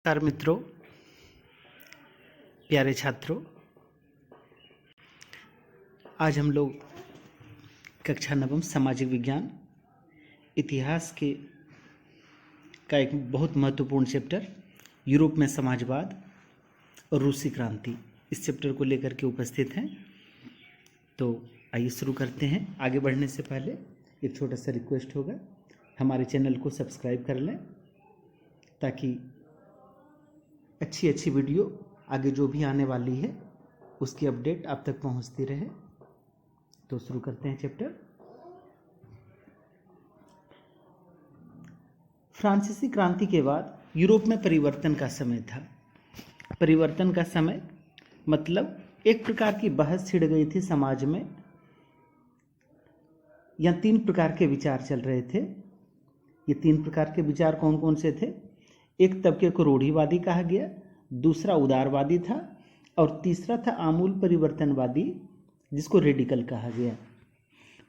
नमस्कार मित्रों, प्यारे छात्रों, आज हम लोग कक्षा नवम सामाजिक विज्ञान इतिहास का एक बहुत महत्वपूर्ण चैप्टर यूरोप में समाजवाद और रूसी क्रांति, इस चैप्टर को लेकर के उपस्थित हैं। तो आइए शुरू करते हैं। आगे बढ़ने से पहले एक छोटा सा रिक्वेस्ट होगा, हमारे चैनल को सब्सक्राइब कर लें ताकि अच्छी वीडियो आगे जो भी आने वाली है उसकी अपडेट आप तक पहुंचती रहे। तो शुरू करते हैं चैप्टर। फ्रांसीसी क्रांति के बाद यूरोप में परिवर्तन का समय था। परिवर्तन का समय मतलब एक प्रकार की बहस छिड़ गई थी समाज में। यहाँ तीन प्रकार के विचार चल रहे थे। ये तीन प्रकार के विचार कौन कौन से थे? एक तबके को रूढ़िवादी कहा गया, दूसरा उदारवादी था और तीसरा था आमूल परिवर्तनवादी, जिसको रेडिकल कहा गया।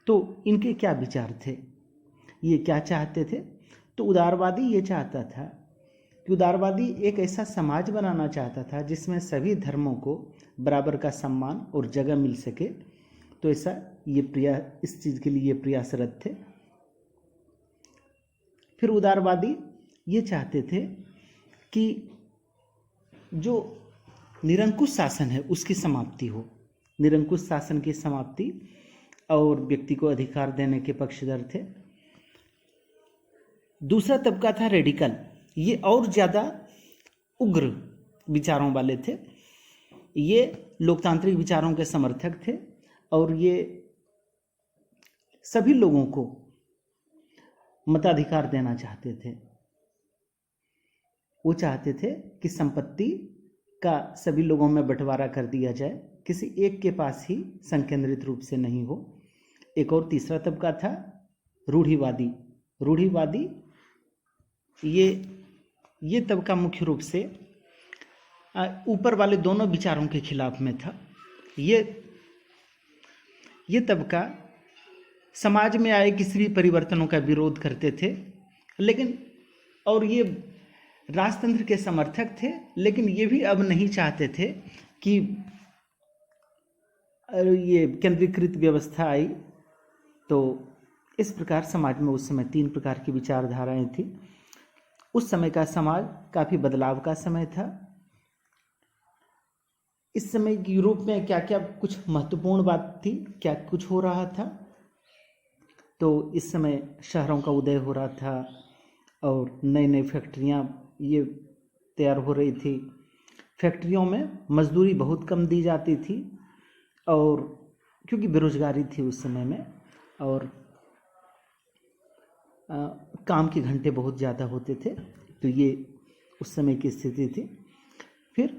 तो इनके क्या विचार थे, ये क्या चाहते थे? तो उदारवादी ये चाहता था कि उदारवादी एक ऐसा समाज बनाना चाहता था जिसमें सभी धर्मों को बराबर का सम्मान और जगह मिल सके। तो ऐसा इस चीज़ के लिए ये प्रयासरत थे। फिर उदारवादी ये चाहते थे कि जो निरंकुश शासन है उसकी समाप्ति हो, निरंकुश शासन की समाप्ति, और व्यक्ति को अधिकार देने के पक्षधर थे। दूसरा तबका था रेडिकल, ये और ज़्यादा उग्र विचारों वाले थे। ये लोकतांत्रिक विचारों के समर्थक थे और ये सभी लोगों को मताधिकार देना चाहते थे। वो चाहते थे कि संपत्ति का सभी लोगों में बंटवारा कर दिया जाए, किसी एक के पास ही संकेंद्रित रूप से नहीं हो। एक और तीसरा तबका था रूढ़िवादी। रूढ़िवादी ये तबका मुख्य रूप से ऊपर वाले दोनों विचारों के खिलाफ में था। ये तबका समाज में आए किसी भी परिवर्तनों का विरोध करते थे, लेकिन और ये राजतंत्र के समर्थक थे, लेकिन ये भी अब नहीं चाहते थे कि ये केंद्रीकृत व्यवस्था आई। तो इस प्रकार समाज में उस समय तीन प्रकार की विचारधाराएं थी। उस समय का समाज काफ़ी बदलाव का समय था। इस समय यूरोप में क्या क्या कुछ महत्वपूर्ण बात थी, क्या कुछ हो रहा था। तो इस समय शहरों का उदय हो रहा था और नई नई फैक्ट्रियाँ ये तैयार हो रही थी। फैक्ट्रियों में मजदूरी बहुत कम दी जाती थी और क्योंकि बेरोजगारी थी उस समय में, और काम के घंटे बहुत ज़्यादा होते थे। तो ये उस समय की स्थिति थी। फिर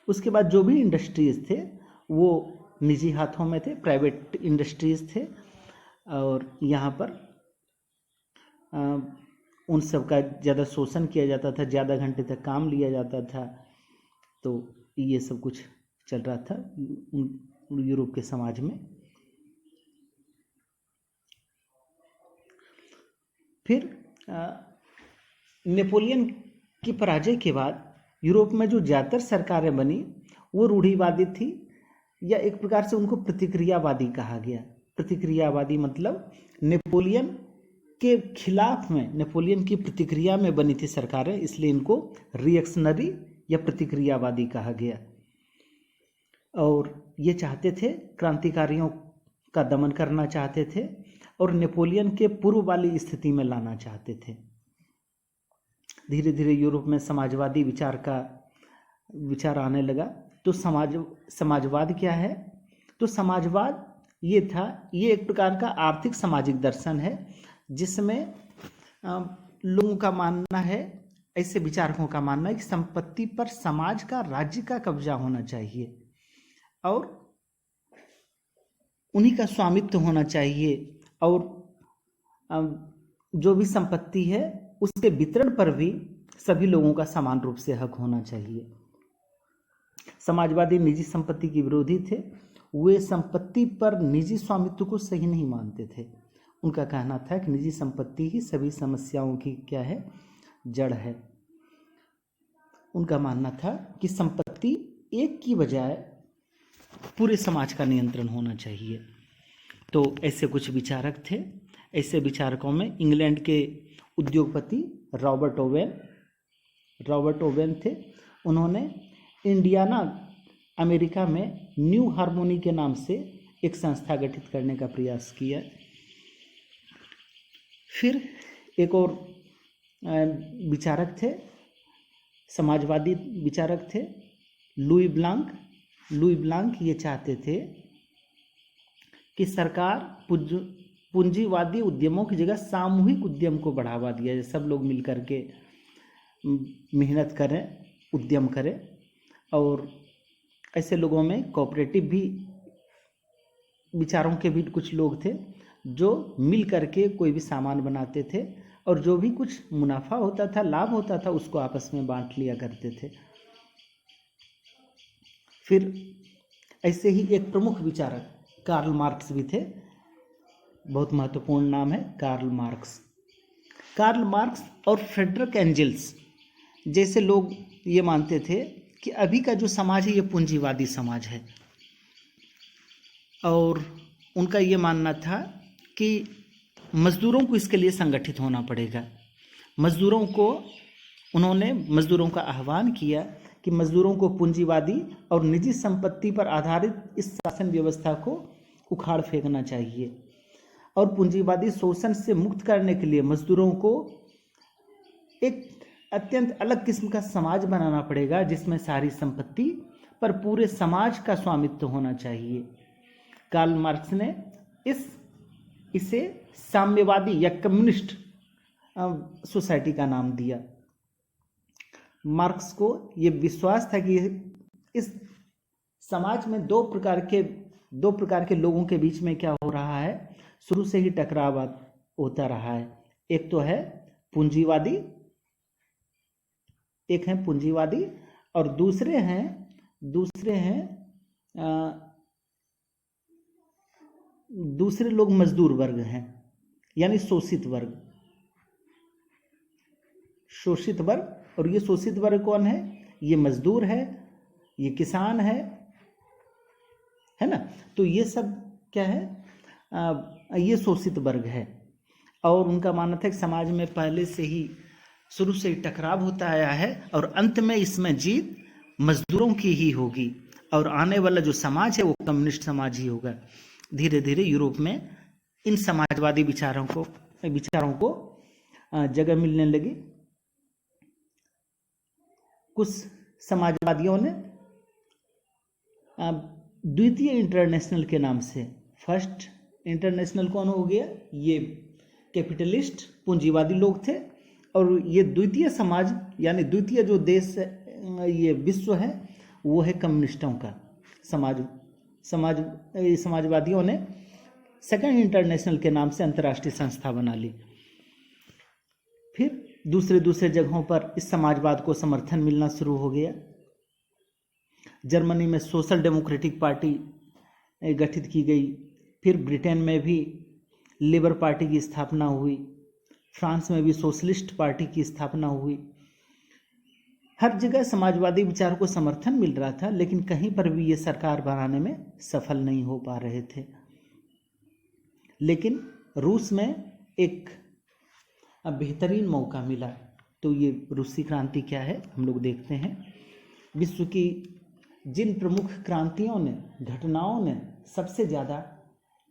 उसके बाद जो भी इंडस्ट्रीज़ थे वो निजी हाथों में थे, प्राइवेट इंडस्ट्रीज़ थे, और यहाँ पर उन सब का ज़्यादा शोषण किया जाता था, ज़्यादा घंटे तक काम लिया जाता था। तो ये सब कुछ चल रहा था यूरोप के समाज में। फिर नेपोलियन की पराजय के बाद यूरोप में जो ज़्यादातर सरकारें बनी वो रूढ़िवादी थी, या एक प्रकार से उनको प्रतिक्रियावादी कहा गया। प्रतिक्रियावादी मतलब नेपोलियन के खिलाफ में, नेपोलियन की प्रतिक्रिया में बनी थी सरकारें, इसलिए इनको रिएक्शनरी या प्रतिक्रियावादी कहा गया। और ये चाहते थे, क्रांतिकारियों का दमन करना चाहते थे और नेपोलियन के पूर्व वाली स्थिति में लाना चाहते थे। धीरे धीरे यूरोप में समाजवादी विचार आने लगा। तो समाजवाद क्या है? तो समाजवाद ये था, ये एक प्रकार का आर्थिक सामाजिक दर्शन है जिसमें लोगों का मानना है, ऐसे विचारकों का मानना है कि संपत्ति पर समाज का, राज्य का कब्जा होना चाहिए और उन्हीं का स्वामित्व होना चाहिए, और जो भी संपत्ति है उसके वितरण पर भी सभी लोगों का समान रूप से हक होना चाहिए। समाजवादी निजी संपत्ति के विरोधी थे। वे संपत्ति पर निजी स्वामित्व को सही नहीं मानते थे। उनका कहना था कि निजी संपत्ति ही सभी समस्याओं की क्या है, जड़ है। उनका मानना था कि संपत्ति एक की बजाय पूरे समाज का नियंत्रण होना चाहिए। तो ऐसे कुछ विचारक थे। ऐसे विचारकों में इंग्लैंड के उद्योगपति रॉबर्ट ओवेन थे। उन्होंने इंडियाना अमेरिका में न्यू हार्मोनी के नाम से एक संस्था गठित करने का प्रयास किया। फिर एक और विचारक थे, समाजवादी विचारक थे, लुई ब्लांक। ये चाहते थे कि सरकार पूंजीवादी उद्यमों की जगह सामूहिक उद्यम को बढ़ावा दिया जाए, सब लोग मिलकर के मेहनत करें, उद्यम करें। और ऐसे लोगों में कोऑपरेटिव भी विचारों के भी कुछ लोग थे जो मिल करके कोई भी सामान बनाते थे और जो भी कुछ मुनाफा होता था, लाभ होता था, उसको आपस में बांट लिया करते थे। फिर ऐसे ही एक प्रमुख विचारक कार्ल मार्क्स भी थे। बहुत महत्वपूर्ण नाम है कार्ल मार्क्स और फ्रेडरिक एंजल्स जैसे लोग ये मानते थे कि अभी का जो समाज है ये पूंजीवादी समाज है। और उनका ये मानना था कि मजदूरों को इसके लिए संगठित होना पड़ेगा। उन्होंने मजदूरों का आह्वान किया कि मजदूरों को पूंजीवादी और निजी संपत्ति पर आधारित इस शासन व्यवस्था को उखाड़ फेंकना चाहिए और पूंजीवादी शोषण से मुक्त करने के लिए मजदूरों को एक अत्यंत अलग किस्म का समाज बनाना पड़ेगा जिसमें सारी संपत्ति पर पूरे समाज का स्वामित्व होना चाहिए। कार्ल मार्क्स ने इसे साम्यवादी या कम्युनिस्ट सोसाइटी का नाम दिया। मार्क्स को ये विश्वास था कि इस समाज में दो प्रकार के लोगों के बीच में क्या हो रहा है, शुरू से ही टकराव होता रहा है। एक तो है पूंजीवादी, और दूसरे लोग मजदूर वर्ग हैं, यानी शोषित वर्ग। और ये शोषित वर्ग कौन है? ये मजदूर है, ये किसान है ना। तो ये सब क्या है? ये शोषित वर्ग है। और उनका मानना था कि समाज में पहले से ही शुरू से ही टकराव होता आया है और अंत में इसमें जीत मजदूरों की ही होगी और आने वाला जो समाज है वो कम्युनिस्ट समाज ही होगा। धीरे धीरे यूरोप में इन समाजवादी विचारों को जगह मिलने लगी। कुछ समाजवादियों ने द्वितीय इंटरनेशनल के नाम से, फर्स्ट इंटरनेशनल कौन हो गया? ये कैपिटलिस्ट पूंजीवादी लोग थे। और ये द्वितीय समाज यानी द्वितीय जो देश ये विश्व है वो है कम्युनिस्टों का समाजवादियों ने सेकंड इंटरनेशनल के नाम से अंतर्राष्ट्रीय संस्था बना ली। फिर दूसरे जगहों पर इस समाजवाद को समर्थन मिलना शुरू हो गया। जर्मनी में सोशल डेमोक्रेटिक पार्टी गठित की गई। फिर ब्रिटेन में भी लेबर पार्टी की स्थापना हुई। फ्रांस में भी सोशलिस्ट पार्टी की स्थापना हुई। हर जगह समाजवादी विचार को समर्थन मिल रहा था, लेकिन कहीं पर भी ये सरकार बनाने में सफल नहीं हो पा रहे थे। लेकिन रूस में एक बेहतरीन मौका मिला। तो ये रूसी क्रांति क्या है हम लोग देखते हैं। विश्व की जिन प्रमुख क्रांतियों ने, घटनाओं ने सबसे ज़्यादा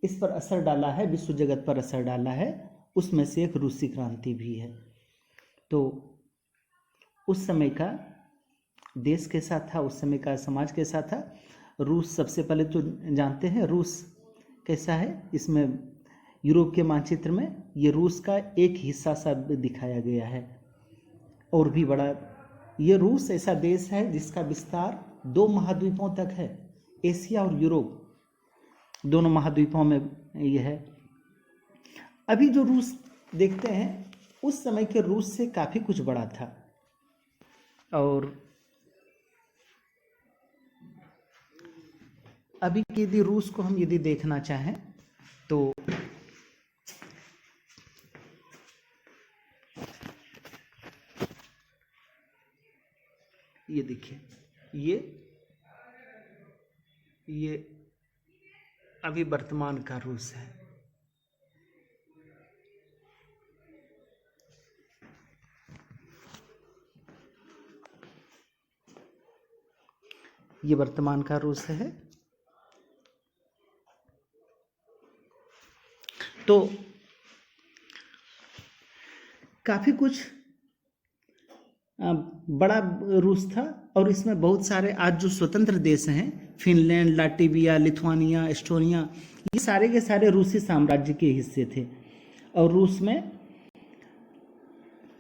इस पर असर डाला है, विश्व जगत पर असर डाला है, उसमें से एक रूसी क्रांति भी है। तो उस समय का देश कैसा था, उस समय का समाज कैसा था? रूस सबसे पहले तो जानते हैं रूस कैसा है। इसमें यूरोप के मानचित्र में ये रूस का एक हिस्सा सा दिखाया गया है। और भी बड़ा ये रूस ऐसा देश है जिसका विस्तार 2 महाद्वीपों तक है। एशिया और यूरोप दोनों महाद्वीपों में यह है। अभी जो रूस देखते हैं उस समय के रूस से काफ़ी कुछ बड़ा था। और अभी की यदि रूस को हम यदि देखना चाहें तो ये देखिए, ये अभी वर्तमान का रूस है। ये वर्तमान का रूस है। तो काफी कुछ बड़ा रूस था, और इसमें बहुत सारे आज जो स्वतंत्र देश हैं, फिनलैंड, लाटविया, लिथुआनिया, एस्टोनिया, ये सारे के सारे रूसी साम्राज्य के हिस्से थे। और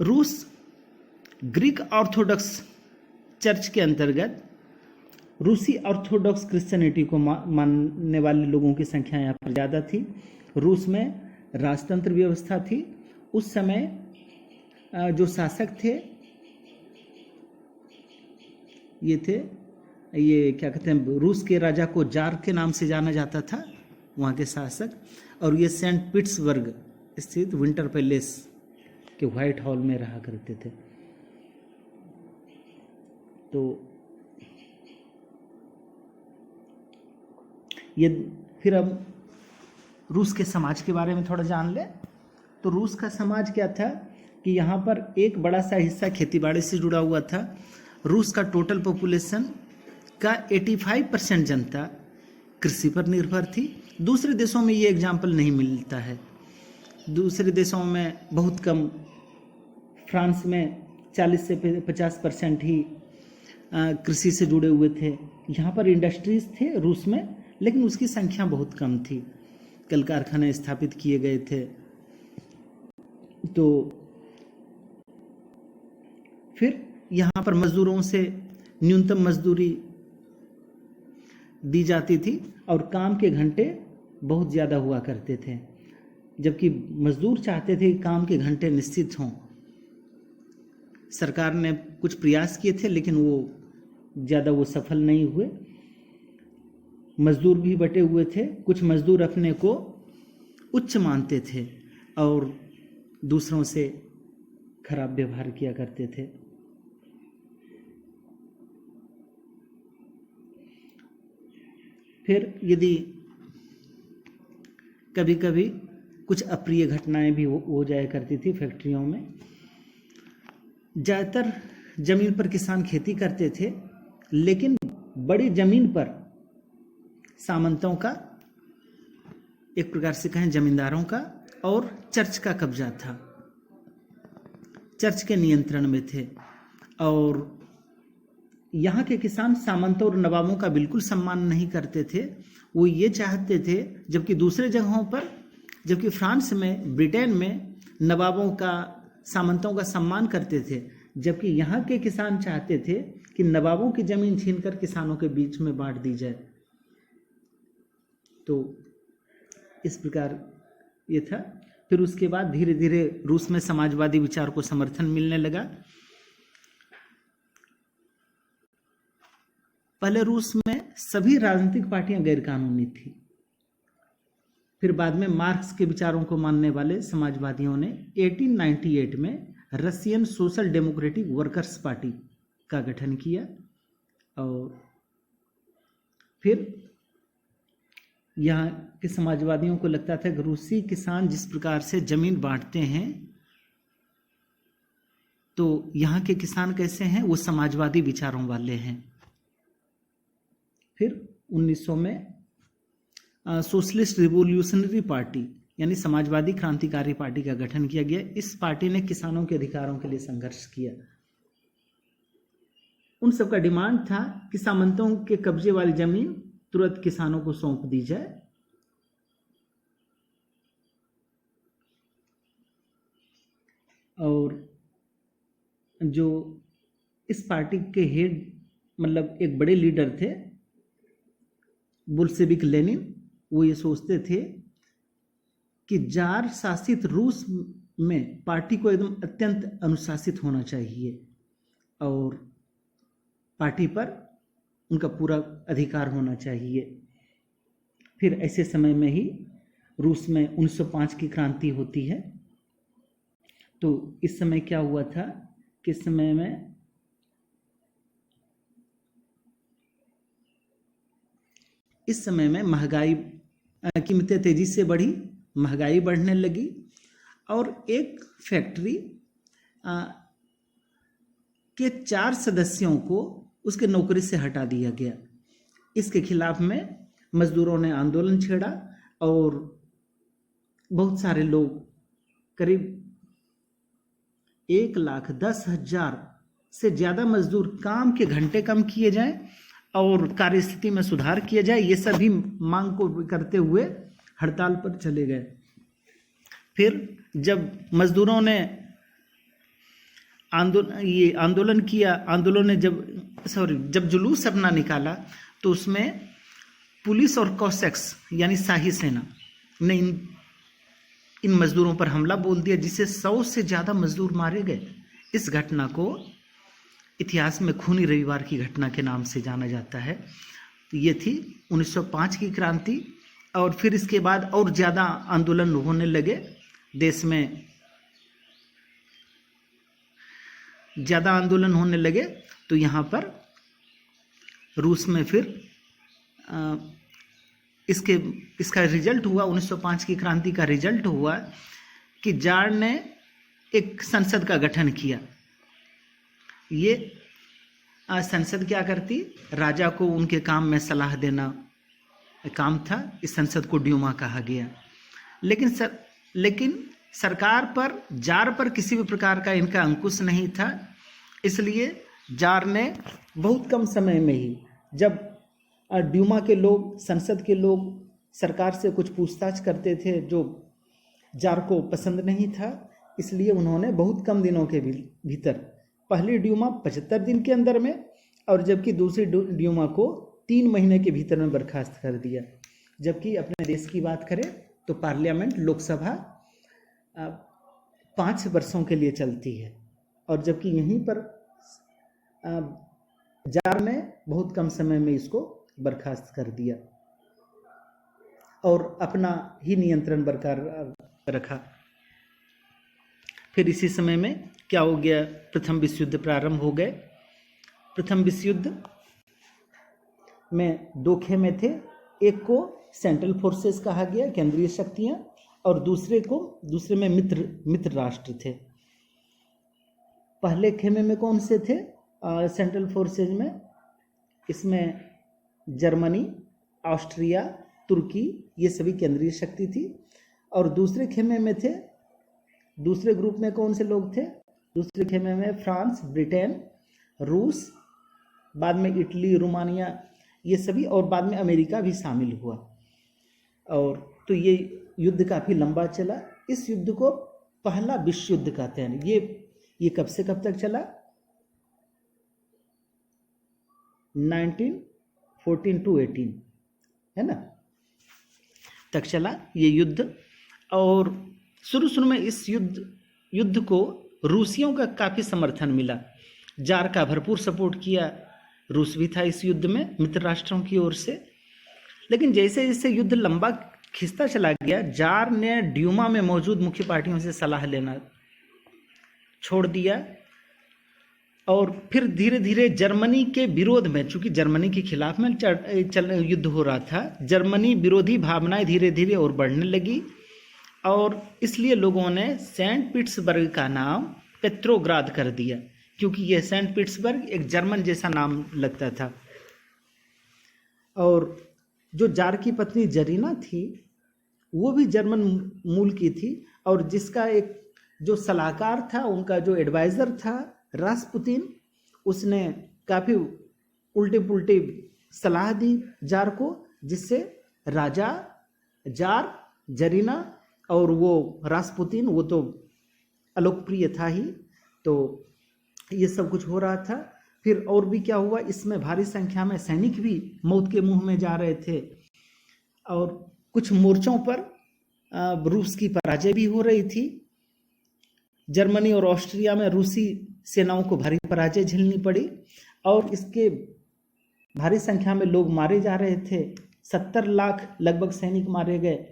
रूस ग्रीक ऑर्थोडॉक्स चर्च के अंतर्गत रूसी ऑर्थोडॉक्स क्रिश्चियनिटी को मानने वाले लोगों की संख्या यहाँ पर ज़्यादा थी। रूस में राजतंत्र व्यवस्था थी। उस समय जो शासक थे ये क्या कहते हैं, रूस के राजा को जार के नाम से जाना जाता था, वहाँ के शासक। और ये सेंट पीटर्सबर्ग स्थित विंटर पैलेस के व्हाइट हॉल में रहा करते थे। तो ये फिर अब रूस के समाज के बारे में थोड़ा जान ले। तो रूस का समाज क्या था कि यहाँ पर एक बड़ा सा हिस्सा खेतीबाड़ी से जुड़ा हुआ था। रूस का टोटल पॉपुलेशन का 85% जनता कृषि पर निर्भर थी। दूसरे देशों में ये एग्जाम्पल नहीं मिलता है। दूसरे देशों में बहुत कम, फ्रांस में 40 से 50% ही कृषि से जुड़े हुए थे। यहाँ पर इंडस्ट्रीज थे रूस में, लेकिन उसकी संख्या बहुत कम थी। कल कारखाने स्थापित किए गए थे। तो फिर यहाँ पर मजदूरों से न्यूनतम मजदूरी दी जाती थी और काम के घंटे बहुत ज़्यादा हुआ करते थे, जबकि मजदूर चाहते थे कि काम के घंटे निश्चित हों। सरकार ने कुछ प्रयास किए थे, लेकिन वो सफल नहीं हुए। मजदूर भी बटे हुए थे। कुछ मजदूर अपने को उच्च मानते थे और दूसरों से खराब व्यवहार किया करते थे। फिर यदि कभी कभी कुछ अप्रिय घटनाएं भी हो जाया करती थी फैक्ट्रियों में। ज़्यादातर जमीन पर किसान खेती करते थे, लेकिन बड़ी जमीन पर सामंतों का, एक प्रकार से कहें जमींदारों का, और चर्च का कब्जा था। चर्च के नियंत्रण में थे। और यहाँ के किसान सामंतों और नवाबों का बिल्कुल सम्मान नहीं करते थे। वो ये चाहते थे, जबकि दूसरे जगहों पर, जबकि फ्रांस में, ब्रिटेन में नवाबों का, सामंतों का सम्मान करते थे, जबकि यहाँ के किसान चाहते थे कि नवाबों की जमीन छीनकर किसानों के बीच में बांट दी जाए। तो इस प्रकार ये था। फिर उसके बाद धीरे धीरे रूस में समाजवादी विचार को समर्थन मिलने लगा। पहले रूस में सभी राजनीतिक पार्टियां गैरकानूनी थी। फिर बाद में मार्क्स के विचारों को मानने वाले समाजवादियों ने 1898 में Russian social democratic workers party का गठन किया। और फिर यहाँ के समाजवादियों को लगता था कि रूसी किसान जिस प्रकार से जमीन बांटते हैं, तो यहाँ के किसान कैसे हैं, वो समाजवादी विचारों वाले हैं। फिर 1900 में सोशलिस्ट रिवोल्यूशनरी पार्टी यानी समाजवादी क्रांतिकारी पार्टी का गठन किया गया। इस पार्टी ने किसानों के अधिकारों के लिए संघर्ष किया। उन सबका डिमांड था कि सामंतों के कब्जे वाली जमीन तुरंत किसानों को सौंप दी जाए। और जो इस पार्टी के हेड, मतलब एक बड़े लीडर थे, बुल्शेविक लेनिन, वो ये सोचते थे कि जार शासित रूस में पार्टी को एकदम अत्यंत अनुशासित होना चाहिए और पार्टी पर उनका पूरा अधिकार होना चाहिए। फिर ऐसे समय में ही रूस में 1905 की क्रांति होती है। तो इस समय क्या हुआ था कि इस समय में इस समय में महंगाई, कीमतें तेजी से बढ़ी, महंगाई बढ़ने लगी और एक फैक्ट्री के 4 सदस्यों को उसके नौकरी से हटा दिया गया। इसके खिलाफ में मजदूरों ने आंदोलन छेड़ा और बहुत सारे लोग, करीब 1,10,000 से ज़्यादा मजदूर, काम के घंटे कम किए जाएं और कार्यस्थिति में सुधार किया जाए, ये सभी मांग को करते हुए हड़ताल पर चले गए। फिर जब मजदूरों ने आंदोलन किया, जब जुलूस अपना निकाला तो उसमें पुलिस और कॉसेक्स यानी शाही सेना ने इन मजदूरों पर हमला बोल दिया, जिससे 100 से ज़्यादा मजदूर मारे गए। इस घटना को इतिहास में खूनी रविवार की घटना के नाम से जाना जाता है। ये थी 1905 की क्रांति। और फिर इसके बाद और ज़्यादा आंदोलन होने लगे, देश में ज़्यादा आंदोलन होने लगे। तो यहाँ पर रूस में फिर इसका रिजल्ट हुआ, 1905 की क्रांति का रिजल्ट हुआ कि जार ने एक संसद का गठन किया। ये संसद क्या करती, राजा को उनके काम में सलाह देना काम था। इस संसद को ड्यूमा कहा गया। लेकिन सरकार पर, जार पर किसी भी प्रकार का इनका अंकुश नहीं था। इसलिए जार ने बहुत कम समय में ही, जब ड्यूमा के लोग, संसद के लोग सरकार से कुछ पूछताछ करते थे जो जार को पसंद नहीं था, इसलिए उन्होंने बहुत कम दिनों के भीतर पहली ड्यूमा 75 दिन के अंदर में, और जबकि दूसरी ड्यूमा को 3 महीने के भीतर में बर्खास्त कर दिया। जबकि अपने देश की बात करें तो पार्लियामेंट, लोकसभा 5 वर्षों के लिए चलती है, और जबकि यहीं पर जार ने बहुत कम समय में इसको बर्खास्त कर दिया और अपना ही नियंत्रण बरकरार रखा। फिर इसी समय में क्या हो गया, प्रथम विश्व युद्ध प्रारंभ हो गए। प्रथम विश्व युद्ध में 2 खेमे थे। एक को सेंट्रल फोर्सेस कहा गया, केंद्रीय शक्तियां, और दूसरे में मित्र राष्ट्र थे। पहले खेमे में कौन से थे? सेंट्रल फोर्सेज में, इसमें जर्मनी, ऑस्ट्रिया, तुर्की, ये सभी केंद्रीय शक्ति थी। और दूसरे खेमे में थे, दूसरे ग्रुप में कौन से लोग थे? दूसरे खेमे में फ्रांस, ब्रिटेन, रूस, बाद में इटली, रोमानिया, ये सभी, और बाद में अमेरिका भी शामिल हुआ। और तो ये युद्ध काफ़ी लंबा चला। इस युद्ध को पहला विश्व युद्ध कहते हैं। ये कब से कब तक चला? 1914 to 18, है ना, तक चला ये युद्ध। और शुरू में इस युद्ध को रूसियों का काफ़ी समर्थन मिला। जार का भरपूर सपोर्ट किया रूस भी था इस युद्ध में, मित्र राष्ट्रों की ओर से। लेकिन जैसे जैसे युद्ध लंबा खिंचता चला गया, जार ने ड्यूमा में मौजूद मुख्य पार्टियों से सलाह लेना छोड़ दिया। और फिर धीरे धीरे जर्मनी के विरोध में, चूंकि जर्मनी के खिलाफ में युद्ध हो रहा था, जर्मनी विरोधी भावनाएं धीरे धीरे और बढ़ने लगी। और इसलिए लोगों ने सेंट पीटर्सबर्ग का नाम पेट्रोग्राद कर दिया, क्योंकि यह सेंट पीटर्सबर्ग एक जर्मन जैसा नाम लगता था। और जो जार की पत्नी जरीना थी, वो भी जर्मन मूल की थी, और जिसका एक जो सलाहकार था, उनका जो एडवाइज़र था रास्पुतिन, उसने काफ़ी उल्टे पुल्टे सलाह दी जार को, जिससे राजा, जार, जरीना और वो रास्पुतिन, वो तो अलोकप्रिय था ही। तो ये सब कुछ हो रहा था। फिर और भी क्या हुआ, इसमें भारी संख्या में सैनिक भी मौत के मुंह में जा रहे थे, और कुछ मोर्चों पर रूस की पराजय भी हो रही थी। जर्मनी और ऑस्ट्रिया में रूसी सेनाओं को भारी पराजय झेलनी पड़ी, और इसके भारी संख्या में लोग मारे जा रहे थे। 70 लाख लगभग सैनिक मारे गए।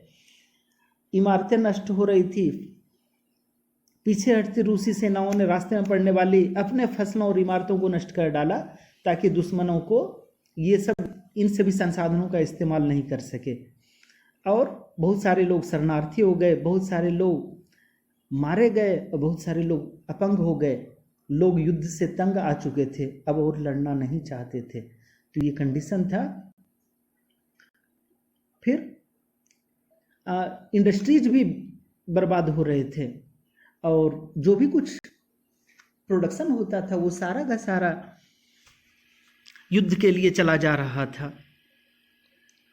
इमारतें नष्ट हो रही थी। पीछे हटती रूसी सेनाओं ने रास्ते में पड़ने वाली अपने फसलों और इमारतों को नष्ट कर डाला, ताकि दुश्मनों को ये सब इन सभी संसाधनों का इस्तेमाल नहीं कर सके और बहुत सारे लोग शरणार्थी हो गए, बहुत सारे लोग मारे गए और बहुत सारे लोग अपंग हो गए। लोग युद्ध से तंग आ चुके थे, अब और लड़ना नहीं चाहते थे। तो ये कंडीशन था। फिर इंडस्ट्रीज भी बर्बाद हो रहे थे और जो भी कुछ प्रोडक्शन होता था वो सारा का सारा युद्ध के लिए चला जा रहा था।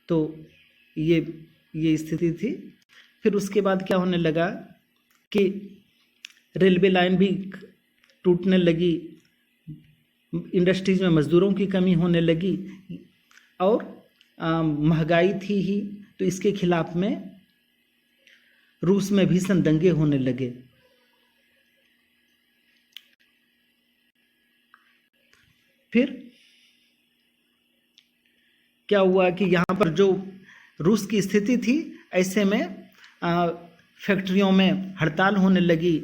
तो ये स्थिति थी। फिर उसके बाद क्या होने लगा कि रेलवे लाइन भी टूटने लगी, इंडस्ट्रीज में मजदूरों की कमी होने लगी और महंगाई थी ही। तो इसके खिलाफ में रूस में भीषण दंगे होने लगे। फिर क्या हुआ कि यहाँ पर जो रूस की स्थिति थी, ऐसे में फैक्ट्रियों में हड़ताल होने लगी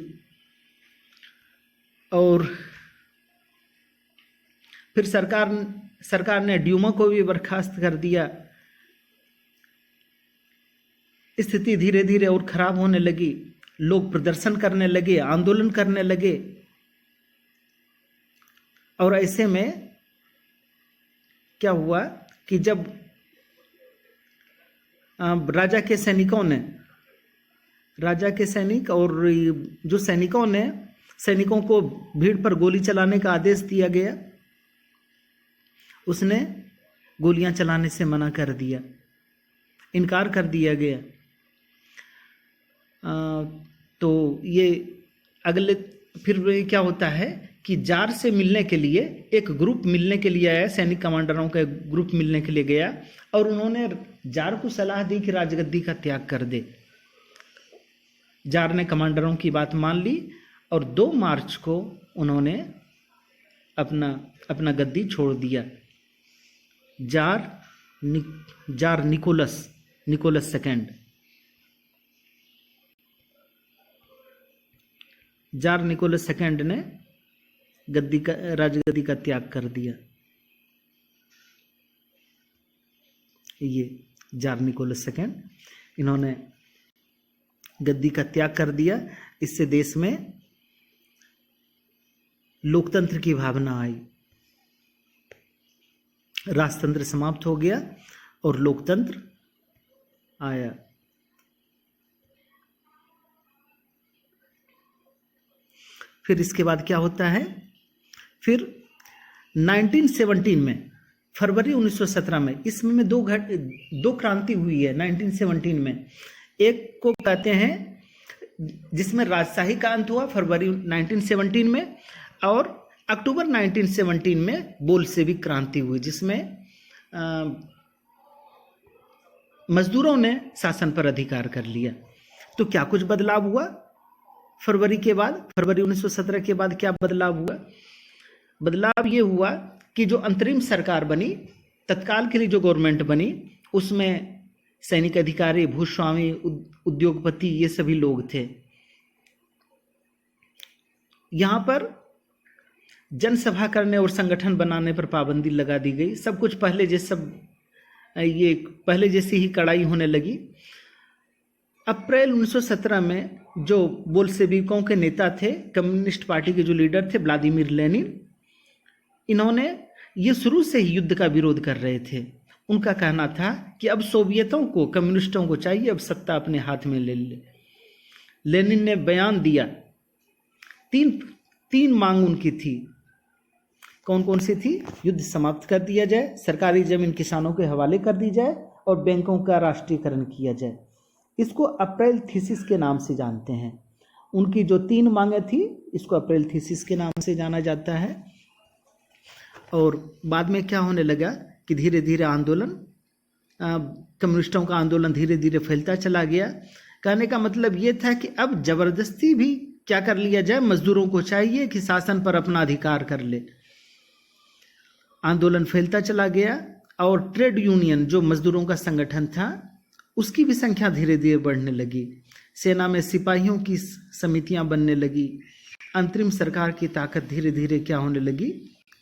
और फिर सरकार ने ड्यूमा को भी बर्खास्त कर दिया। स्थिति धीरे धीरे और खराब होने लगी। लोग प्रदर्शन करने लगे, आंदोलन करने लगे और ऐसे में क्या हुआ कि जब राजा के सैनिक और जो सैनिकों को भीड़ पर गोली चलाने का आदेश दिया गया, उसने गोलियां चलाने से मना कर दिया, इनकार कर दिया गया। तो ये अगले फिर क्या होता है कि जार से मिलने के लिए एक ग्रुप मिलने के लिए आया, सैनिक कमांडरों का एक ग्रुप मिलने के लिए गया और उन्होंने जार को सलाह दी कि राजगद्दी का त्याग कर दे। जार ने कमांडरों की बात मान ली और 2 मार्च को उन्होंने अपना गद्दी छोड़ दिया। Tsar Nicholas second, tsar Nicholas second ने राजगद्दी का त्याग कर दिया। ये जार निकोलस सेकंड, इन्होंने गद्दी का त्याग कर दिया। इससे देश में लोकतंत्र की भावना आई, राजतंत्र समाप्त हो गया और लोकतंत्र आया। फिर इसके बाद क्या होता है, फिर 1917 में, फरवरी 1917 में, इसमें 2 क्रांति हुई है 1917 में। एक को कहते हैं जिसमें राजशाही का अंत हुआ फरवरी 1917 में, और अक्टूबर 1917 में बोल्शेविक क्रांति हुई जिसमें मजदूरों ने शासन पर अधिकार कर लिया। तो क्या कुछ बदलाव हुआ फरवरी 1917 के बाद? क्या बदलाव हुआ? बदलाव ये हुआ कि जो अंतरिम सरकार बनी, तत्काल के लिए जो गवर्नमेंट बनी, उसमें सैनिक अधिकारी, भूस्वामी, उद्योगपति, ये सभी लोग थे। यहाँ पर जनसभा करने और संगठन बनाने पर पाबंदी लगा दी गई। सब कुछ पहले जैसी ही कड़ाई होने लगी। अप्रैल 1917 में जो बोल्शेविकों के नेता थे, कम्युनिस्ट पार्टी के जो लीडर थे व्लादिमीर लेनिन, इन्होंने ये शुरू से ही युद्ध का विरोध कर रहे थे। उनका कहना था कि अब सोवियतों को, कम्युनिस्टों को चाहिए अब सत्ता अपने हाथ में ले ले। लेनिन ने बयान दिया, तीन मांग उनकी थी। कौन कौन सी थी? युद्ध समाप्त कर दिया जाए, सरकारी जमीन किसानों के हवाले कर दी जाए और बैंकों का राष्ट्रीयकरण किया जाए। इसको अप्रैल थीसिस के नाम से जानते हैं। उनकी जो 3 मांगे थी, इसको अप्रैल थीसिस के नाम से जाना जाता है। और बाद में क्या होने लगा कि धीरे धीरे कम्युनिस्टों का आंदोलन धीरे धीरे फैलता चला गया। कहने का मतलब ये था कि अब जबरदस्ती भी क्या कर लिया जाए, मजदूरों को चाहिए कि शासन पर अपना अधिकार कर ले। आंदोलन फैलता चला गया और ट्रेड यूनियन, जो मजदूरों का संगठन था, उसकी भी संख्या धीरे धीरे बढ़ने लगी। सेना में सिपाहियों की समितियां बनने लगी। अंतरिम सरकार की ताकत धीरे धीरे क्या होने लगी?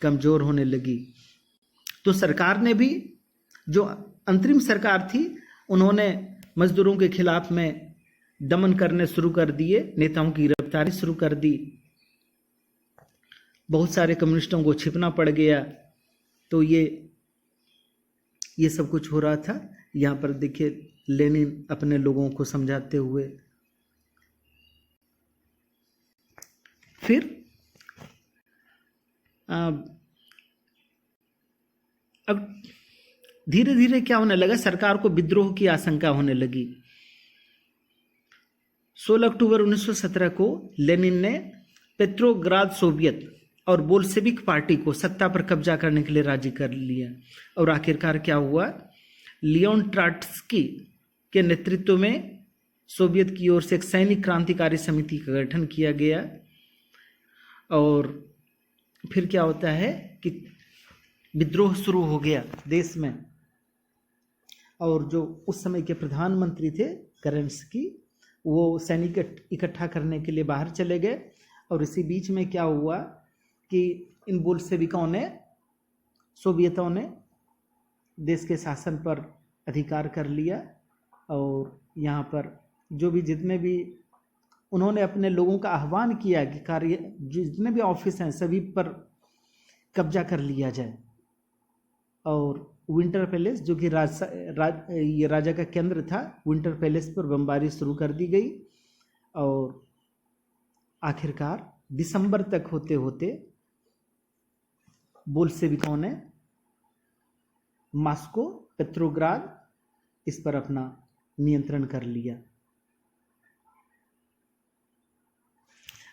कमजोर होने लगी। तो सरकार ने भी जो अंतरिम सरकार थी उन्होंने मजदूरों के खिलाफ में दमन करने शुरू कर दिए, नेताओं की गिरफ्तारी शुरू कर दी, बहुत सारे कम्युनिस्टों को छिपना पड़ गया। तो ये सब कुछ हो रहा था। यहाँ पर देखिए लेनिन अपने लोगों को समझाते हुए। फिर अब धीरे धीरे क्या होने लगा, सरकार को विद्रोह की आशंका होने लगी। 16 अक्टूबर 1917 को लेनिन ने पेट्रोग्राद सोवियत और बोल्शेविक पार्टी को सत्ता पर कब्जा करने के लिए राजी कर लिया। और आखिरकार क्या हुआ, लियोन ट्रॉट्स्की के नेतृत्व में सोवियत की ओर से एक सैनिक क्रांतिकारी समिति का गठन किया गया। और फिर क्या होता है कि विद्रोह शुरू हो गया देश में। और जो उस समय के प्रधानमंत्री थे केरेंस्की, वो सैनिक इकट्ठा करने के लिए बाहर चले गए। और इसी बीच में क्या हुआ कि इन बोल्शेविकों ने, सोवियतों ने देश के शासन पर अधिकार कर लिया। और यहाँ पर जो भी जितने भी उन्होंने अपने लोगों का आह्वान किया कि कार्य जितने भी ऑफिस हैं सभी पर कब्जा कर लिया जाए। और विंटर पैलेस जो कि ये राजा का केंद्र था, विंटर पैलेस पर बमबारी शुरू कर दी गई। और आखिरकार दिसंबर तक होते होते बोल्शेविकों ने मॉस्को, पेट्रोग्राद इस पर अपना नियंत्रण कर लिया।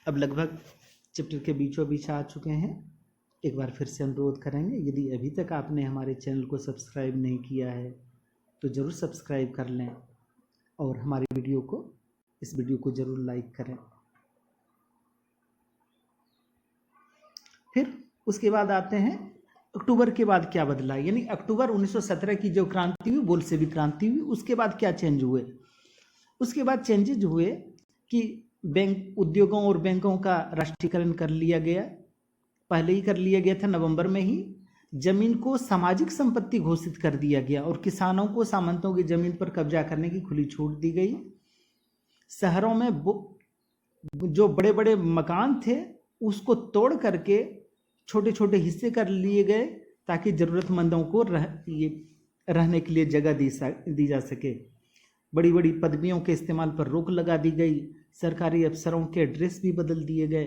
अब लगभग चैप्टर के बीचों बीच आ चुके हैं। एक बार फिर से अनुरोध करेंगे, यदि अभी तक आपने हमारे चैनल को सब्सक्राइब नहीं किया है तो ज़रूर सब्सक्राइब कर लें और हमारी इस वीडियो को ज़रूर लाइक करें। फिर उसके बाद आते हैं अक्टूबर के बाद क्या बदला, यानी अक्टूबर 1917 की जो क्रांति हुई, बोल्शेविक क्रांति हुई, उसके बाद क्या चेंज हुए। उसके बाद चेंजेज हुए कि बैंक, उद्योगों और बैंकों का राष्ट्रीयकरण कर लिया गया। पहले ही कर लिया गया था, नवंबर में ही। जमीन को सामाजिक संपत्ति घोषित कर दिया गया और किसानों को सामंतों की जमीन पर कब्जा करने की खुली छूट दी गई। शहरों में जो बड़े बड़े मकान थे उसको तोड़ करके छोटे छोटे हिस्से कर लिए गए ताकि जरूरतमंदों को रहने के लिए जगह दी जा सके। बड़ी बड़ी पदवियों के इस्तेमाल पर रोक लगा दी गई। सरकारी अफसरों के एड्रेस भी बदल दिए गए।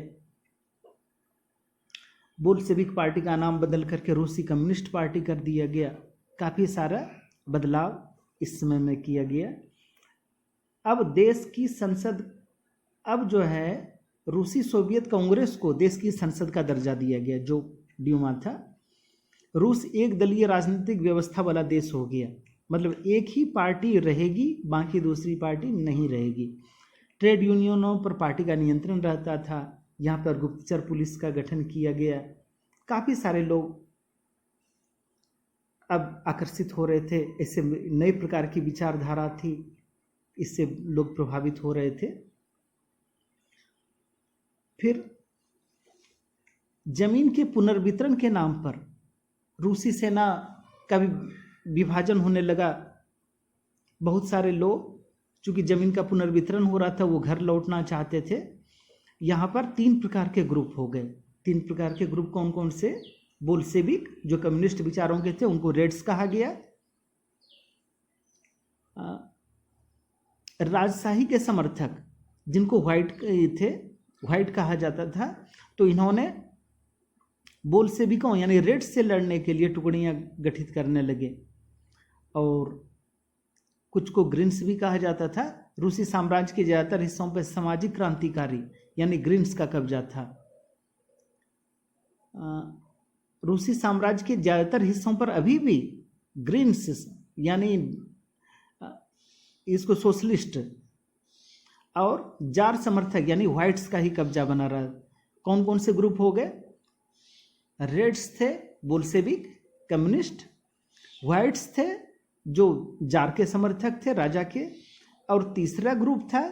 बोल्शेविक पार्टी का नाम बदल करके रूसी कम्युनिस्ट पार्टी कर दिया गया। काफ़ी सारा बदलाव इस समय में किया गया। अब देश की संसद, अब जो है रूसी सोवियत कांग्रेस को देश की संसद का दर्जा दिया गया, जो ड्यूमा था। रूस एक दलीय राजनीतिक व्यवस्था वाला देश हो गया, मतलब एक ही पार्टी रहेगी, बाकी दूसरी पार्टी नहीं रहेगी। ट्रेड यूनियनों पर पार्टी का नियंत्रण रहता था। यहाँ पर गुप्तचर पुलिस का गठन किया गया। काफ़ी सारे लोग अब आकर्षित हो रहे थे, इससे नई प्रकार की विचारधारा थी, इससे लोग प्रभावित हो रहे थे। फिर जमीन के पुनर्वितरण के नाम पर रूसी सेना का भी विभाजन होने लगा। बहुत सारे लोग, चूंकि जमीन का पुनर्वितरण हो रहा था, वो घर लौटना चाहते थे। यहाँ पर 3 प्रकार के ग्रुप हो गए। 3 प्रकार के ग्रुप कौन कौन से? बोल्शेविक जो कम्युनिस्ट विचारों के थे, उनको रेड्स कहा गया। राजशाही के समर्थक जिनको व्हाइट थे, व्हाइट कहा जाता था। तो इन्होंने बोल्शेविकों यानी रेड्स से लड़ने के लिए टुकड़ियां गठित करने लगे। और कुछ को ग्रीन्स भी कहा जाता था। रूसी साम्राज्य के ज़्यादातर हिस्सों पर सामाजिक क्रांतिकारी यानी ग्रीन्स का कब्जा था। रूसी साम्राज्य के ज़्यादातर हिस्सों पर अभी भी ग्रीन्स यानी इसको सोशलिस्ट और जार समर्थक यानी व्हाइट्स का ही कब्जा बना रहा। कौन कौन से ग्रुप हो गए? रेड्स थे, बोल्शेविक, कम्युनिस्ट, व्हाइट्स थे जो जार के समर्थक थे, राजा के, और तीसरा ग्रुप था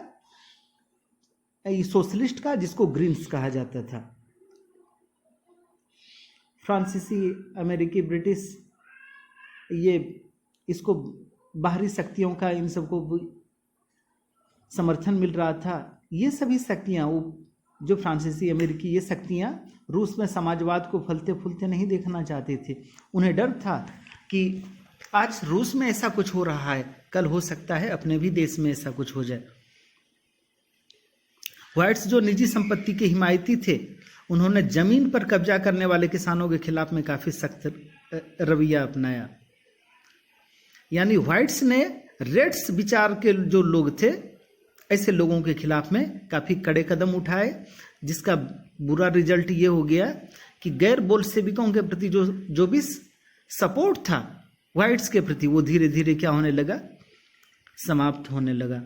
सोशलिस्ट का जिसको ग्रीन्स कहा जाता था। फ्रांसीसी, अमेरिकी, ब्रिटिश ये इसको बाहरी शक्तियों का इन सबको समर्थन मिल रहा था। ये सभी शक्तियाँ, वो जो फ्रांसीसी अमेरिकी ये शक्तियाँ रूस में समाजवाद को फलते फूलते नहीं देखना चाहते थे। उन्हें डर था कि आज रूस में ऐसा कुछ हो रहा है, कल हो सकता है अपने भी देश में ऐसा कुछ हो जाए। व्हाइट्स जो निजी संपत्ति के हिमायती थे, उन्होंने जमीन पर कब्जा करने वाले किसानों के खिलाफ में काफी सख्त रवैया अपनाया। यानी व्हाइट्स ने रेड्स विचार के जो लोग थे, ऐसे लोगों के खिलाफ में काफी कड़े कदम उठाए, जिसका बुरा रिजल्ट ये हो गया कि गैर बोल्शेविकों के प्रति जो भी सपोर्ट था व्हाइट्स के प्रति, वो धीरे धीरे क्या होने लगा, समाप्त होने लगा।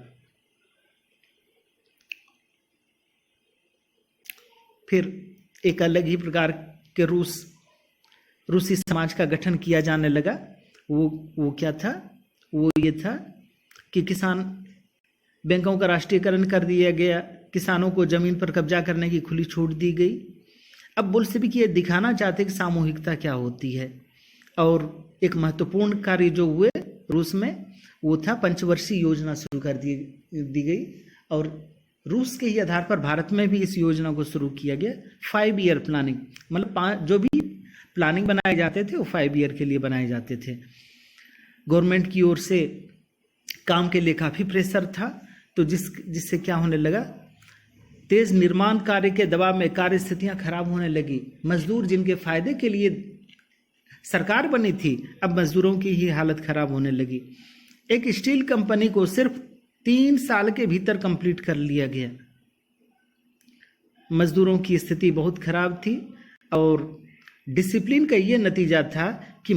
फिर एक अलग ही प्रकार के रूसी समाज का गठन किया जाने लगा। वो क्या था, वो ये था कि किसान बैंकों का राष्ट्रीयकरण कर दिया गया, किसानों को जमीन पर कब्जा करने की खुली छूट दी गई। अब बोल्शेविक ये दिखाना चाहते कि सामूहिकता क्या होती है। और एक महत्वपूर्ण कार्य जो हुए रूस में, वो था पंचवर्षीय योजना शुरू कर दी गई, और रूस के ही आधार पर भारत में भी इस योजना को शुरू किया गया। 5 ईयर प्लानिंग, मतलब जो भी प्लानिंग बनाए जाते थे वो 5 ईयर के लिए बनाए जाते थे। गवर्नमेंट की ओर से काम के लिए काफ़ी प्रेशर था, तो जिससे क्या होने लगा, तेज निर्माण कार्य के दबाव में कार्य स्थितियां खराब होने लगी। मजदूर जिनके फायदे के लिए सरकार बनी थी, अब मजदूरों की ही हालत खराब होने लगी। एक स्टील कंपनी को सिर्फ 3 साल के भीतर कंप्लीट कर लिया गया। मजदूरों की स्थिति बहुत खराब थी, और डिसिप्लिन का ये नतीजा था कि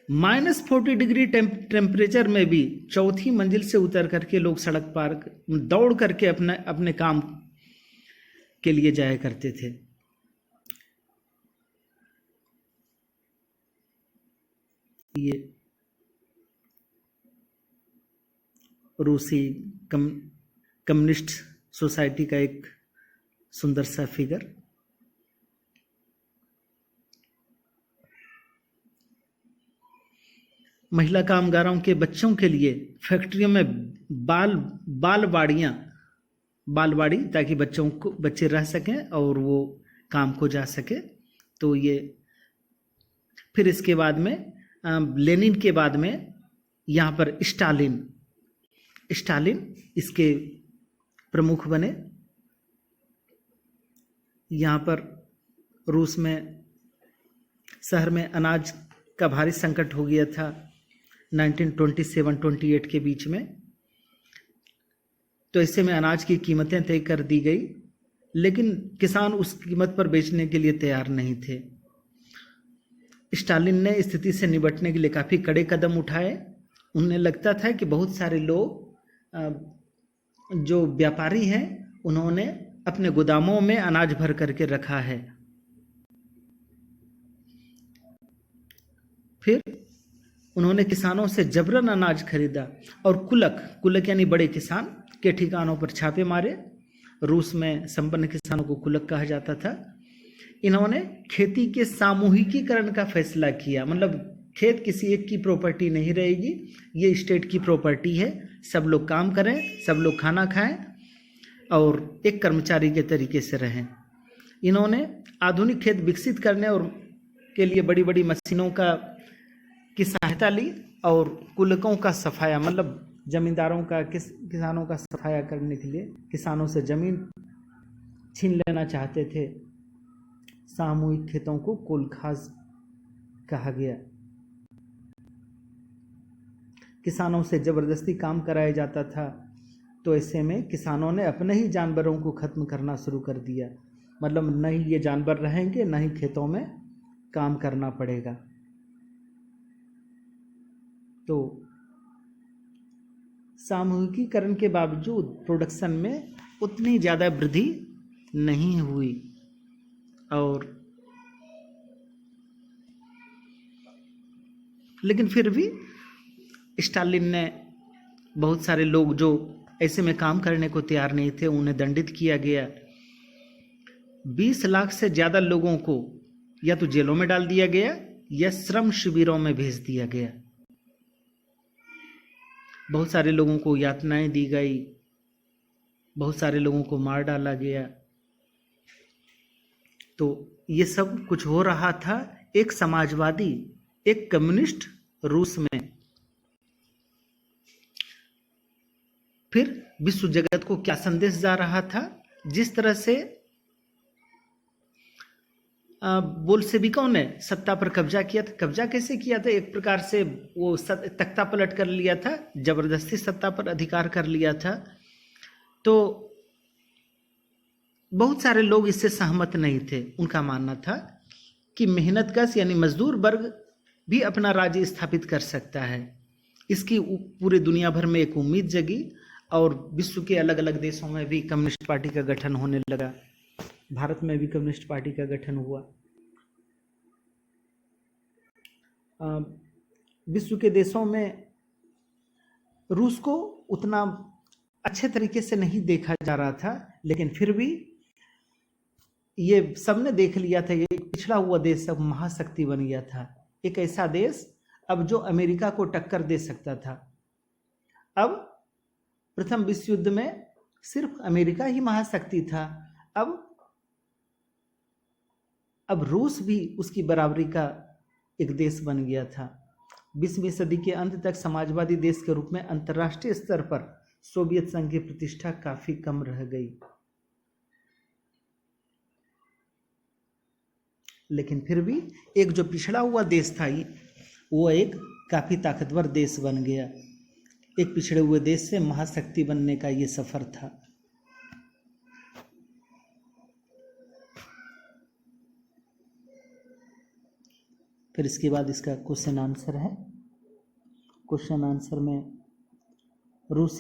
-40 डिग्री टेम्परेचर में भी चौथी मंजिल से उतर करके लोग सड़क पार दौड़ करके अपने काम के लिए जाया करते थे। ये रूसी कम्युनिस्ट सोसाइटी का एक सुंदर सा फिगर। महिला कामगारों के बच्चों के लिए फैक्ट्रियों में बालवाड़ी, ताकि बच्चे रह सकें और वो काम को जा सके। तो ये फिर इसके बाद में लेनिन के बाद में यहाँ पर स्टालिन इसके प्रमुख बने। यहाँ पर रूस में शहर में अनाज का भारी संकट हो गया था 1927-28 के बीच में। तो ऐसे में अनाज की कीमतें तय कर दी गई, लेकिन किसान उस कीमत पर बेचने के लिए तैयार नहीं थे। स्टालिन ने स्थिति से निपटने के लिए काफ़ी कड़े कदम उठाए। उन्हें लगता था कि बहुत सारे लोग जो व्यापारी हैं, उन्होंने अपने गोदामों में अनाज भर करके रखा है। फिर उन्होंने किसानों से जबरन अनाज खरीदा और कुलक यानी बड़े किसान के ठिकानों पर छापे मारे। रूस में संपन्न किसानों को कुलक कहा जाता था। इन्होंने खेती के सामूहिकीकरण का फैसला किया, मतलब खेत किसी एक की प्रॉपर्टी नहीं रहेगी, ये स्टेट की प्रॉपर्टी है। सब लोग काम करें, सब लोग खाना खाएं और एक कर्मचारी के तरीके से रहें। इन्होंने आधुनिक खेत विकसित करने और के लिए बड़ी बड़ी मशीनों की सहायता ली, और कुलकों का सफाया, मतलब जमींदारों का किसानों का सफाया करने के लिए किसानों से जमीन छीन लेना चाहते थे। सामूहिक खेतों को कोलखाज कहा गया। किसानों से जबरदस्ती काम कराया जाता था, तो ऐसे में किसानों ने अपने ही जानवरों को खत्म करना शुरू कर दिया। मतलब न ही ये जानवर रहेंगे, न ही खेतों में काम करना पड़ेगा। तो सामूहिकीकरण के बावजूद प्रोडक्शन में उतनी ज़्यादा वृद्धि नहीं हुई, और लेकिन फिर भी स्टालिन ने बहुत सारे लोग जो ऐसे में काम करने को तैयार नहीं थे, उन्हें दंडित किया गया। 20 लाख से ज़्यादा लोगों को या तो जेलों में डाल दिया गया या श्रम शिविरों में भेज दिया गया। बहुत सारे लोगों को यातनाएं दी गई, बहुत सारे लोगों को मार डाला गया। तो ये सब कुछ हो रहा था एक समाजवादी, एक कम्युनिस्ट रूस में। फिर विश्व जगत को क्या संदेश जा रहा था? जिस तरह से बोल्शेविकों ने सत्ता पर कब्जा किया था। कब्जा कैसे किया था? एक प्रकार से वो तख्ता पलट कर लिया था, जबरदस्ती सत्ता पर अधिकार कर लिया था। तो बहुत सारे लोग इससे सहमत नहीं थे। उनका मानना था कि मेहनतकश यानी मजदूर वर्ग भी अपना राज्य स्थापित कर सकता है। इसकी पूरे दुनिया भर में एक उम्मीद जगी और विश्व के अलग अलग देशों में भी कम्युनिस्ट पार्टी का गठन होने लगा। भारत में भी कम्युनिस्ट पार्टी का गठन हुआ। विश्व के देशों में रूस को उतना अच्छे तरीके से नहीं देखा जा रहा था, लेकिन फिर भी ये सबने देख लिया था, ये पिछड़ा हुआ देश अब महाशक्ति बन गया था। एक ऐसा देश अब जो अमेरिका को टक्कर दे सकता था। अब प्रथम विश्व युद्ध में सिर्फ अमेरिका ही महाशक्ति था, अब रूस भी उसकी बराबरी का एक देश बन गया था। 20वीं सदी के अंत तक समाजवादी देश के रूप में अंतर्राष्ट्रीय स्तर पर सोवियत संघ की प्रतिष्ठा काफी कम रह गई। लेकिन फिर भी एक जो पिछड़ा हुआ देश था वो एक काफी ताकतवर देश बन गया। एक पिछड़े हुए देश से महाशक्ति बनने का ये सफर था। फिर इसके बाद इसका क्वेश्चन आंसर है। क्वेश्चन आंसर में रूस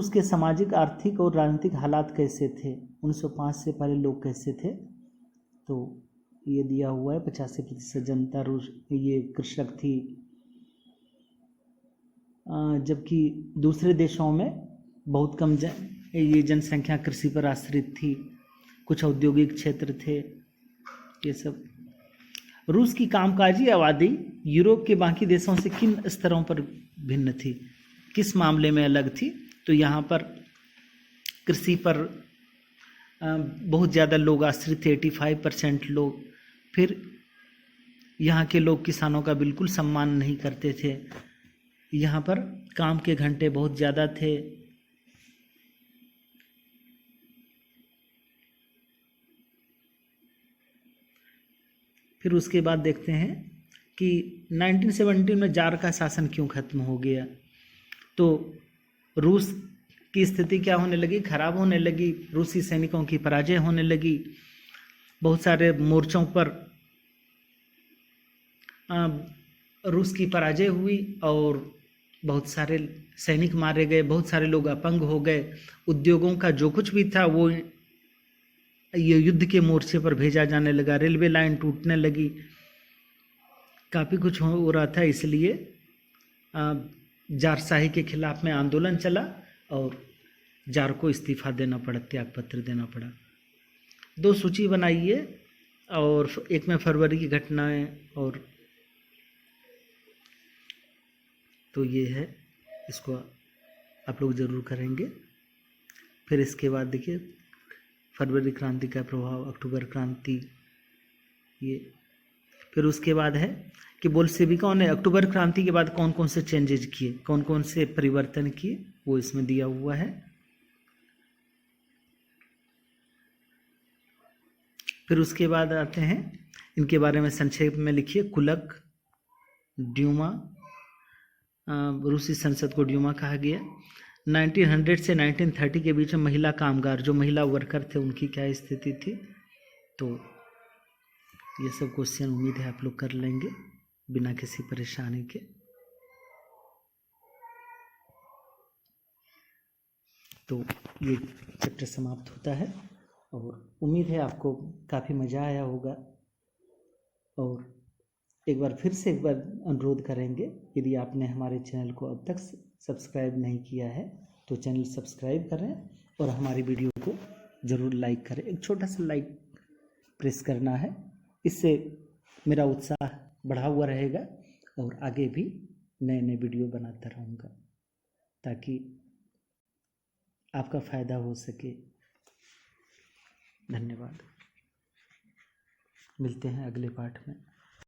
के सामाजिक, आर्थिक और राजनीतिक हालात कैसे थे? 1905 से पहले लोग कैसे थे? तो ये दिया हुआ है। 85% जनता रूस ये कृषक थी, जबकि दूसरे देशों में बहुत कम ये जनसंख्या कृषि पर आश्रित थी। कुछ औद्योगिक क्षेत्र थे। ये सब रूस की कामकाजी आबादी यूरोप के बाकी देशों से किन स्तरों पर भिन्न थी, किस मामले में अलग थी? तो यहाँ पर कृषि पर बहुत ज़्यादा लोग आश्रित थे, 85% लोग। फिर यहाँ के लोग किसानों का बिल्कुल सम्मान नहीं करते थे। यहाँ पर काम के घंटे बहुत ज़्यादा थे। फिर उसके बाद देखते हैं कि 1917 में जार का शासन क्यों खत्म हो गया। तो रूस की स्थिति क्या होने लगी? खराब होने लगी। रूसी सैनिकों की पराजय होने लगी। बहुत सारे मोर्चों पर रूस की पराजय हुई और बहुत सारे सैनिक मारे गए, बहुत सारे लोग अपंग हो गए। उद्योगों का जो कुछ भी था वो ये युद्ध के मोर्चे पर भेजा जाने लगा। रेलवे लाइन टूटने लगी। काफ़ी कुछ हो रहा था। इसलिए जारशाही के खिलाफ में आंदोलन चला और जार को इस्तीफा देना पड़ा, त्यागपत्र देना पड़ा। 2 सूची बनाइए और एक में फरवरी की घटनाएं और तो ये है, इसको आप लोग ज़रूर करेंगे। फिर इसके बाद देखिए फरवरी क्रांति का प्रभाव, अक्टूबर क्रांति, ये। फिर उसके बाद है कि बोल्शेविकों ने अक्टूबर क्रांति के बाद कौन कौन से चेंजेज किए, कौन कौन से परिवर्तन किए, वो इसमें दिया हुआ है। फिर उसके बाद आते हैं, इनके बारे में संक्षेप में लिखिए। कुलक, ड्यूमा, रूसी संसद को ड्यूमा कहा गया। 1900 से 1930 के बीच में महिला कामगार, जो महिला वर्कर थे, उनकी क्या स्थिति थी। तो ये सब क्वेश्चन उम्मीद है आप लोग कर लेंगे बिना किसी परेशानी के। तो ये चैप्टर समाप्त होता है और उम्मीद है आपको काफ़ी मज़ा आया होगा। और एक बार फिर से एक बार अनुरोध करेंगे, यदि आपने हमारे चैनल को अब तक सब्सक्राइब नहीं किया है तो चैनल सब्सक्राइब करें और हमारी वीडियो को ज़रूर लाइक करें। एक छोटा सा लाइक प्रेस करना है, इससे मेरा उत्साह बढ़ा हुआ रहेगा और आगे भी नए नए वीडियो बनाता रहूँगा ताकि आपका फ़ायदा हो सके। धन्यवाद। मिलते हैं अगले पाठ में।